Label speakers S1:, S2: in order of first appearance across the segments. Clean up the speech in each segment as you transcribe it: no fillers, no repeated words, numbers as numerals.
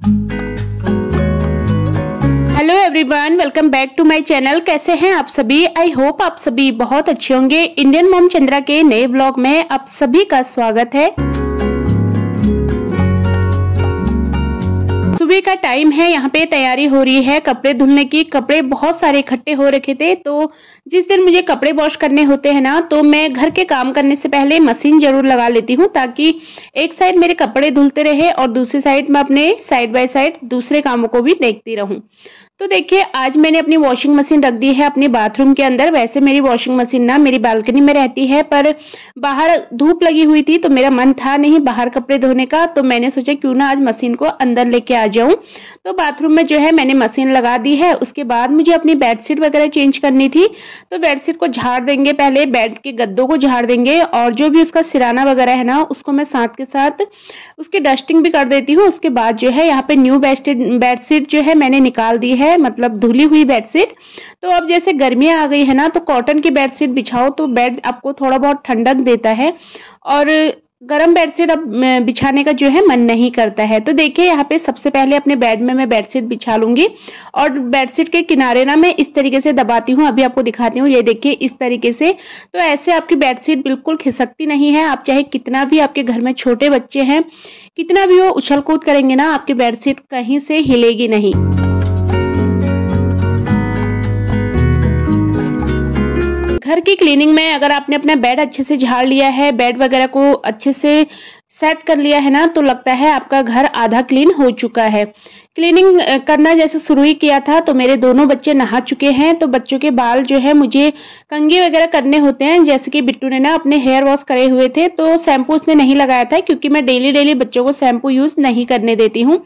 S1: Hello everyone, welcome back to my channel. कैसे हैं आप सभी? आई होप आप सभी बहुत अच्छे होंगे। इंडियन मॉम चंद्रा के नए ब्लॉग में आप सभी का स्वागत है। सुबह का टाइम है, यहाँ पे तैयारी हो रही है कपड़े धुलने की। कपड़े बहुत सारे इकट्ठे हो रखे थे, तो जिस दिन मुझे कपड़े वॉश करने होते हैं ना, तो मैं घर के काम करने से पहले मशीन जरूर लगा लेती हूँ, ताकि एक साइड मेरे कपड़े धुलते रहे और दूसरी साइड मैं अपने साइड बाय साइड दूसरे कामों को भी देखती रहूं। तो देखिए, आज मैंने अपनी वॉशिंग मशीन रख दी है अपने बाथरूम के अंदर। वैसे मेरी वॉशिंग मशीन ना मेरी बालकनी में रहती है, पर बाहर धूप लगी हुई थी तो मेरा मन था नहीं बाहर कपड़े धोने का, तो मैंने सोचा क्यों ना आज मशीन को अंदर लेके आ जाऊं। तो बाथरूम में जो है मैंने मशीन लगा दी है। उसके बाद मुझे अपनी बेडशीट वगैरह चेंज करनी थी, तो बेडशीट को झाड़ देंगे, पहले बेड के गद्दों को झाड़ देंगे और जो भी उसका सिराना वगैरह है ना, उसको मैं साथ के साथ उसकी डस्टिंग भी कर देती हूँ। उसके बाद जो है यहाँ पे न्यू बेडशीट जो है मैंने निकाल दी है, मतलब धुली हुई बेडशीट। तो अब जैसे गर्मियाँ आ गई है ना, तो कॉटन की बेडशीट बिछाओ तो बेड आपको थोड़ा बहुत ठंडक देता है और गरम बेडशीट अब बिछाने का जो है मन नहीं करता है। तो देखिए, यहाँ पे सबसे पहले अपने बेड में मैं बेडशीट बिछा लूंगी और बेडशीट के किनारे ना मैं इस तरीके से दबाती हूँ। अभी आपको दिखाती हूँ, ये देखिए इस तरीके से। तो ऐसे आपकी बेडशीट बिल्कुल खिसकती नहीं है। आप चाहे कितना भी आपके घर में छोटे बच्चे हैं, कितना भी वो उछल कूद करेंगे ना, आपकी बेडशीट कहीं से हिलेगी नहीं। घर की क्लीनिंग में अगर आपने अपना बेड अच्छे से झाड़ लिया है, बेड वगैरह को अच्छे से सेट कर लिया है ना, तो लगता है आपका घर आधा क्लीन हो चुका है। क्लीनिंग करना जैसे शुरू ही किया था, तो मेरे दोनों बच्चे नहा चुके हैं। तो बच्चों के बाल जो है मुझे कंघी वगैरह करने होते हैं। जैसे कि बिट्टू ने ना अपने हेयर वॉश करे हुए थे, तो शैम्पू उसने नहीं लगाया था, क्योंकि मैं डेली बच्चों को शैम्पू यूज नहीं करने देती हूँ।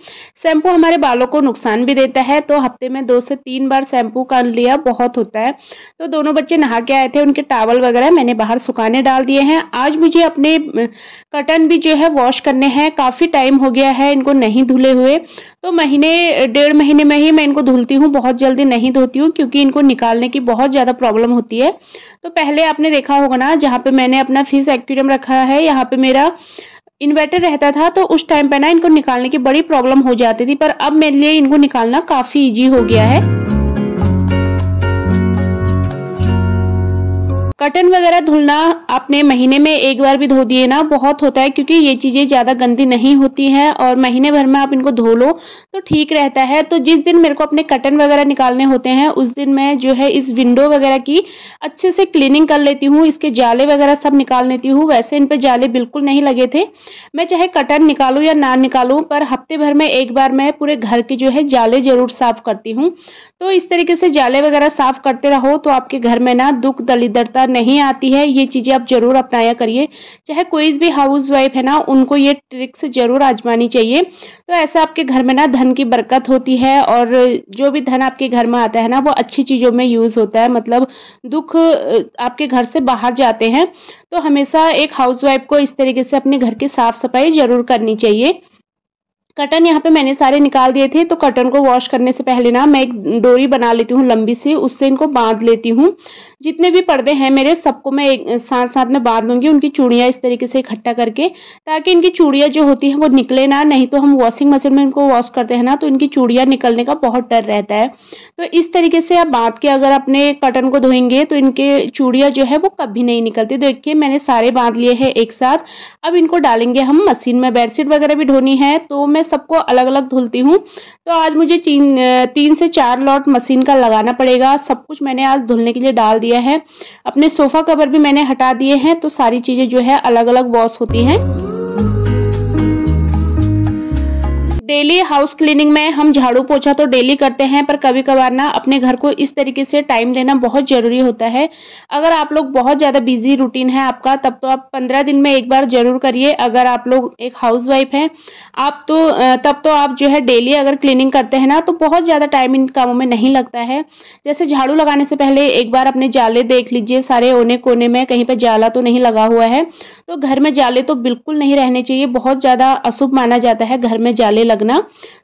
S1: शैम्पू हमारे बालों को नुकसान भी देता है, तो हफ्ते में 2 से 3 बार शैम्पू कर लिया बहुत होता है। तो दोनों बच्चे नहा के आए थे, उनके टॉवल वगैरह मैंने बाहर सुखाने डाल दिए हैं। आज मुझे अपने कर्टन भी जो है वॉश करने हैं। काफी टाइम हो गया है इनको नहीं धुले हुए, तो डेढ़ महीने में ही मैं इनको धुलती हूँ, बहुत जल्दी नहीं धोती हूँ, क्योंकि इनको निकालने की बहुत ज़्यादा प्रॉब्लम होती है। तो पहले आपने देखा होगा ना, जहाँ पे मैंने अपना फिश एक्वेरियम रखा है, यहाँ पे मेरा इन्वर्टर रहता था, तो उस टाइम पे ना इनको निकालने की बड़ी प्रॉब्लम हो जाती थी, पर अब मेरे लिए इनको निकालना काफ़ी ईजी हो गया है। कर्टन वगैरह धुलना आपने महीने में एक बार भी धो दिए ना, बहुत होता है, क्योंकि ये चीज़ें ज़्यादा गंदी नहीं होती हैं और महीने भर में आप इनको धो लो तो ठीक रहता है। तो जिस दिन मेरे को अपने कर्टन वगैरह निकालने होते हैं, उस दिन मैं जो है इस विंडो वगैरह की अच्छे से क्लीनिंग कर लेती हूँ, इसके जाले वगैरह सब निकाल लेती हूँ। वैसे इन पर जाले बिल्कुल नहीं लगे थे। मैं चाहे कर्टन निकालूँ या ना निकालूँ, पर हफ्ते भर में एक बार मैं पूरे घर के जो है जाले जरूर साफ करती हूँ। तो इस तरीके से जाले वगैरह साफ करते रहो तो आपके घर में ना दुख दलिद्रता नहीं आती है। ये चीज़ें आप जरूर अपनाया करिए। चाहे कोई भी हाउस वाइफ है ना, उनको ये ट्रिक्स जरूर आजमानी चाहिए। तो ऐसा आपके घर में ना धन की बरकत होती है और जो भी धन आपके घर में आता है ना, वो अच्छी चीज़ों में यूज़ होता है। मतलब दुख आपके घर से बाहर जाते हैं। तो हमेशा एक हाउस वाइफ को इस तरीके से अपने घर की साफ सफाई जरूर करनी चाहिए। कर्टन यहाँ पे मैंने सारे निकाल दिए थे। तो कर्टन को वॉश करने से पहले ना मैं एक डोरी बना लेती हूँ लंबी सी, उससे इनको बांध लेती हूँ। जितने भी पर्दे हैं मेरे, सबको मैं एक साथ साथ में बांध लूँगी, उनकी चूड़ियाँ इस तरीके से इकट्ठा करके, ताकि इनकी चूड़ियाँ जो होती हैं वो निकले ना। नहीं तो हम वॉशिंग मशीन में इनको वॉश करते हैं ना, तो इनकी चूड़ियाँ निकलने का बहुत डर रहता है। तो इस तरीके से आप बांध के अगर अपने कर्टन को धोएंगे तो इनके चूड़ियाँ जो है वो कभी नहीं निकलती। देखिए, मैंने सारे बांध लिए हैं एक साथ। अब इनको डालेंगे हम मशीन में। बेडशीट वगैरह भी धोनी है, तो मैं सबको अलग अलग धुलती हूँ। तो आज मुझे 3 से 4 लॉट मशीन का लगाना पड़ेगा। सब कुछ मैंने आज धुलने के लिए डाल दिया है। अपने सोफा कवर भी मैंने हटा दिए हैं, तो सारी चीजें जो है अलग अलग वॉश होती हैं। डेली हाउस क्लीनिंग में हम झाड़ू पोछा तो डेली करते हैं, पर कभी कभार ना अपने घर को इस तरीके से टाइम देना बहुत ज़रूरी होता है। अगर आप लोग बहुत ज़्यादा बिजी रूटीन है आपका, तब तो आप 15 दिन में एक बार जरूर करिए। अगर आप लोग एक हाउसवाइफ हैं आप तो तब तो आप जो है डेली अगर क्लीनिंग करते हैं ना, तो बहुत ज़्यादा टाइम इन कामों में नहीं लगता है। जैसे झाड़ू लगाने से पहले एक बार अपने जाले देख लीजिए, सारे कोने कोने में कहीं पर जाला तो नहीं लगा हुआ है। तो घर में जाले तो बिल्कुल नहीं रहने चाहिए, बहुत ज़्यादा अशुभ माना जाता है घर में जाले लगना।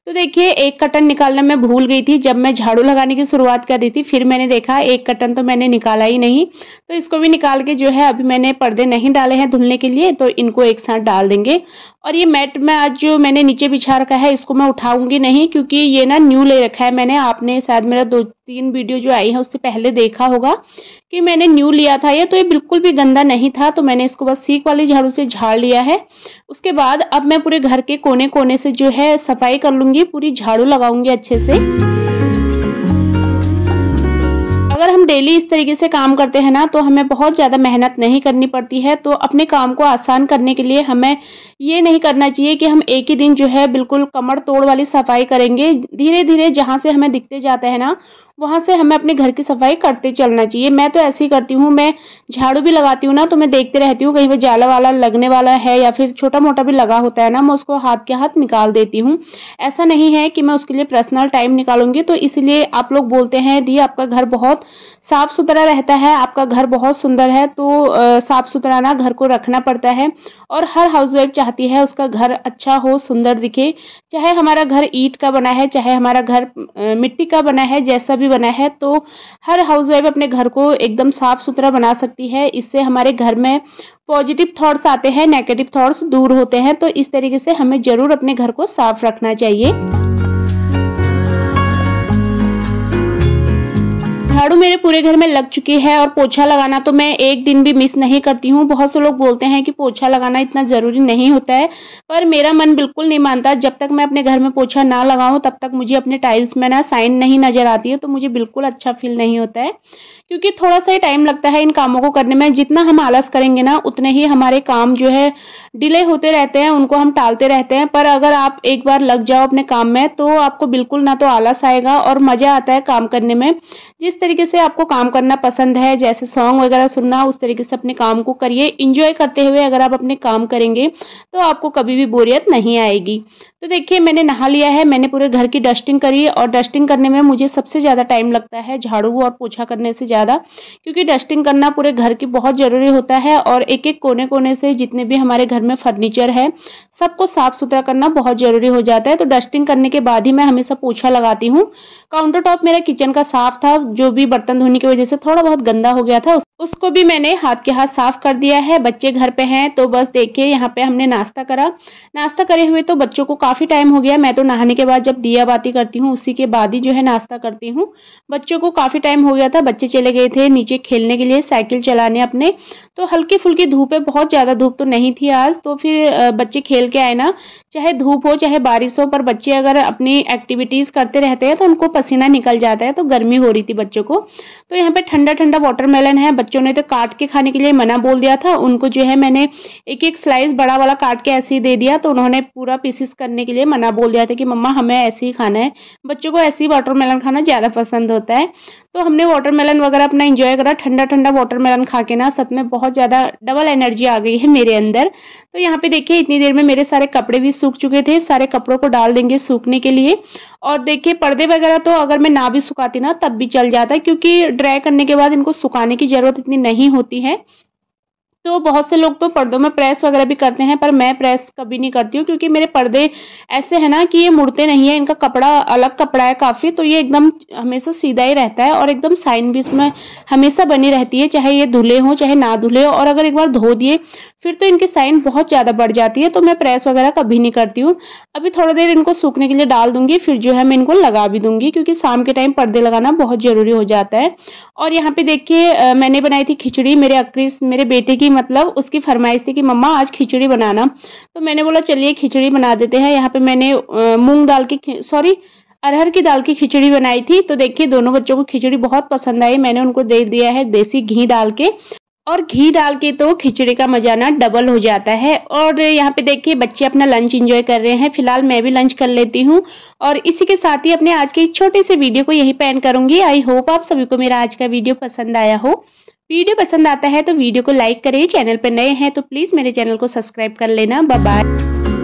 S1: तो देखिए एक कर्टन निकालना मैं भूल गई थी जब मैं झाड़ू लगाने की शुरुआत कर रही थी, फिर मैंने देखा एक कर्टन तो मैंने निकाला ही नहीं। तो इसको भी निकाल के जो है अभी मैंने पर्दे नहीं डाले हैं धुलने के लिए, तो इनको एक साथ डाल देंगे। और ये मैट में आज जो मैंने नीचे बिछा रखा है इसको मैं उठाऊंगी नहीं, क्योंकि ये ना न्यू ले रखा है मैंने। आपने शायद मेरा 2-3 वीडियो जो आई है उससे पहले देखा होगा कि मैंने न्यू लिया था ये, तो ये बिल्कुल भी गंदा नहीं था। तो मैंने इसको बस सीक वाली झाड़ू से झाड़ लिया है। उसके बाद अब मैं पूरे घर के कोने कोने से जो है सफाई कर लूंगी, पूरी झाड़ू लगाऊंगी अच्छे से। अगर हम डेली इस तरीके से काम करते हैं ना तो हमें बहुत ज़्यादा मेहनत नहीं करनी पड़ती है। तो अपने काम को आसान करने के लिए हमें ये नहीं करना चाहिए कि हम एक ही दिन जो है बिल्कुल कमर तोड़ वाली सफाई करेंगे। धीरे धीरे जहाँ से हमें दिखते जाता है ना वहाँ से हमें अपने घर की सफाई करते चलना चाहिए। मैं तो ऐसे ही करती हूँ, मैं झाड़ू भी लगाती हूँ ना तो मैं देखते रहती हूँ कहीं पर जाला वाला लगने वाला है या फिर छोटा मोटा भी लगा होता है ना, मैं उसको हाथ के हाथ निकाल देती हूँ। ऐसा नहीं है कि मैं उसके लिए पर्सनल टाइम निकालूंगी। तो इसलिए आप लोग बोलते हैं दी आपका घर बहुत साफ सुथरा रहता है, आपका घर बहुत सुंदर है। तो साफ सुथरा ना घर को रखना पड़ता है और हर हाउसवाइफ चाहती है उसका घर अच्छा हो, सुंदर दिखे। चाहे हमारा घर ईंट का बना है, चाहे हमारा घर मिट्टी का बना है, जैसा भी बना है, तो हर हाउसवाइफ अपने घर को एकदम साफ सुथरा बना सकती है। इससे हमारे घर में पॉजिटिव थॉट्स आते हैं, नेगेटिव थॉट्स दूर होते हैं। तो इस तरीके से हमें जरूर अपने घर को साफ रखना चाहिए। झाड़ू मेरे पूरे घर में लग चुकी है और पोछा लगाना तो मैं एक दिन भी मिस नहीं करती हूँ। बहुत से लोग बोलते हैं कि पोछा लगाना इतना ज़रूरी नहीं होता है, पर मेरा मन बिल्कुल नहीं मानता। जब तक मैं अपने घर में पोछा ना लगाऊं तब तक मुझे अपने टाइल्स में ना साइन नहीं नज़र आती है, तो मुझे बिल्कुल अच्छा फील नहीं होता है। क्योंकि थोड़ा सा ही टाइम लगता है इन कामों को करने में। जितना हम आलस करेंगे ना उतने ही हमारे काम जो है डिले होते रहते हैं, उनको हम टालते रहते हैं। पर अगर आप एक बार लग जाओ अपने काम में तो आपको बिल्कुल ना तो आलस आएगा और मज़ा आता है काम करने में। जिस तरीके से आपको काम करना पसंद है, जैसे सॉन्ग वगैरह सुनना, उस तरीके से अपने काम को करिए। इंजॉय करते हुए अगर आप अपने काम करेंगे तो आपको कभी भी बोरियत नहीं आएगी। तो देखिए मैंने नहा लिया है, मैंने पूरे घर की डस्टिंग करी और डस्टिंग करने में मुझे सबसे ज़्यादा टाइम लगता है झाड़ू और पोछा करने से ज़्यादा, क्योंकि डस्टिंग करना पूरे घर की बहुत ज़रूरी होता है। और एक एक कोने कोने से जितने भी हमारे घर में फर्नीचर है सबको साफ सुथरा करना बहुत ज़रूरी हो जाता है। तो डस्टिंग करने के बाद ही मैं हमेशा पोछा लगाती हूँ। काउंटर टॉप मेरा किचन का साफ था, जो भी बर्तन धोने की वजह से थोड़ा बहुत गंदा हो गया था उसको भी मैंने हाथ के हाथ साफ कर दिया है। बच्चे घर पे हैं तो बस देखिए यहाँ पे हमने नाश्ता करा। नाश्ता करे हुए तो बच्चों को काफ़ी टाइम हो गया। मैं तो नहाने के बाद जब दिया बाती करती हूँ उसी के बाद ही जो है नाश्ता करती हूँ। बच्चों को काफ़ी टाइम हो गया था, बच्चे चले गए थे नीचे खेलने के लिए, साइकिल चलाने अपने। तो हल्की फुल्की धूप है, बहुत ज़्यादा धूप तो नहीं थी आज। तो फिर बच्चे खेल के आए ना, चाहे धूप हो चाहे बारिश हो, पर बच्चे अगर अपनी एक्टिविटीज़ करते रहते हैं तो उनको पसीना निकल जाता है। तो गर्मी हो रही थी बच्चों को। तो यहाँ पे ठंडा ठंडा वाटरमेलन है। बच्चों ने तो काट के खाने के लिए मना बोल दिया था। उनको जो है मैंने एक एक स्लाइस बड़ा वाला काट के ऐसे ही दे दिया, तो उन्होंने पूरा पीसेस करने के लिए मना बोल दिया था कि मम्मा हमें ऐसे ही खाना है। बच्चों को ऐसे ही वाटरमेलन खाना ज़्यादा पसंद होता है। तो हमने वाटरमेलन वगैरह अपना एंजॉय करा। ठंडा ठंडा वाटरमेलन खा के ना सच में बहुत ज़्यादा डबल एनर्जी आ गई है मेरे अंदर। तो यहाँ पे देखिए इतनी देर में मेरे सारे कपड़े भी सूख चुके थे। सारे कपड़ों को डाल देंगे सूखने के लिए। और देखिए पर्दे वगैरह तो अगर मैं ना भी सुखाती ना तब भी चल जाता है, क्योंकि ड्राई करने के बाद इनको सुखाने की ज़रूरत इतनी नहीं होती है। तो बहुत से लोग तो पर्दों में प्रेस वगैरह भी करते हैं, पर मैं प्रेस कभी नहीं करती हूँ, क्योंकि मेरे पर्दे ऐसे है ना कि ये मुड़ते नहीं है। इनका कपड़ा अलग कपड़ा है काफ़ी, तो ये एकदम हमेशा सीधा ही रहता है और एकदम साइन भी इसमें हमेशा बनी रहती है, चाहे ये धुले हों चाहे ना धुले हो। और अगर एक बार धो दिए फिर तो इनकी साइन बहुत ज़्यादा बढ़ जाती है। तो मैं प्रेस वगैरह कभी नहीं करती हूँ। अभी थोड़ा देर इनको सूखने के लिए डाल दूंगी, फिर जो है मैं इनको लगा भी दूंगी, क्योंकि शाम के टाइम पर्दे लगाना बहुत ज़रूरी हो जाता है। और यहाँ पे देखिए मैंने बनाई थी खिचड़ी। मेरे अक्रिस मेरे बेटे की मतलब उसकी फरमाइश थी कि मम्मा आज खिचड़ी बनाना। तो मैंने बोला चलिए खिचड़ी बना देते हैं। यहाँ पे मैंने मूंग दाल की अरहर की दाल की खिचड़ी बनाई थी। तो देखिए दोनों बच्चों को खिचड़ी बहुत पसंद आई। मैंने उनको दे दिया है देसी घी डाल के, और घी डाल के तो खिचड़ी का मजा ना डबल हो जाता है। और यहाँ पे देखिए बच्चे अपना लंच एंजॉय कर रहे हैं। फिलहाल मैं भी लंच कर लेती हूँ और इसी के साथ ही अपने आज के इस छोटे से वीडियो को यहीं पे एंड करूंगी। आई होप आप सभी को मेरा आज का वीडियो पसंद आया हो। वीडियो पसंद आता है तो वीडियो को लाइक करें, चैनल पर नए हैं तो प्लीज मेरे चैनल को सब्सक्राइब कर लेना। Bye bye.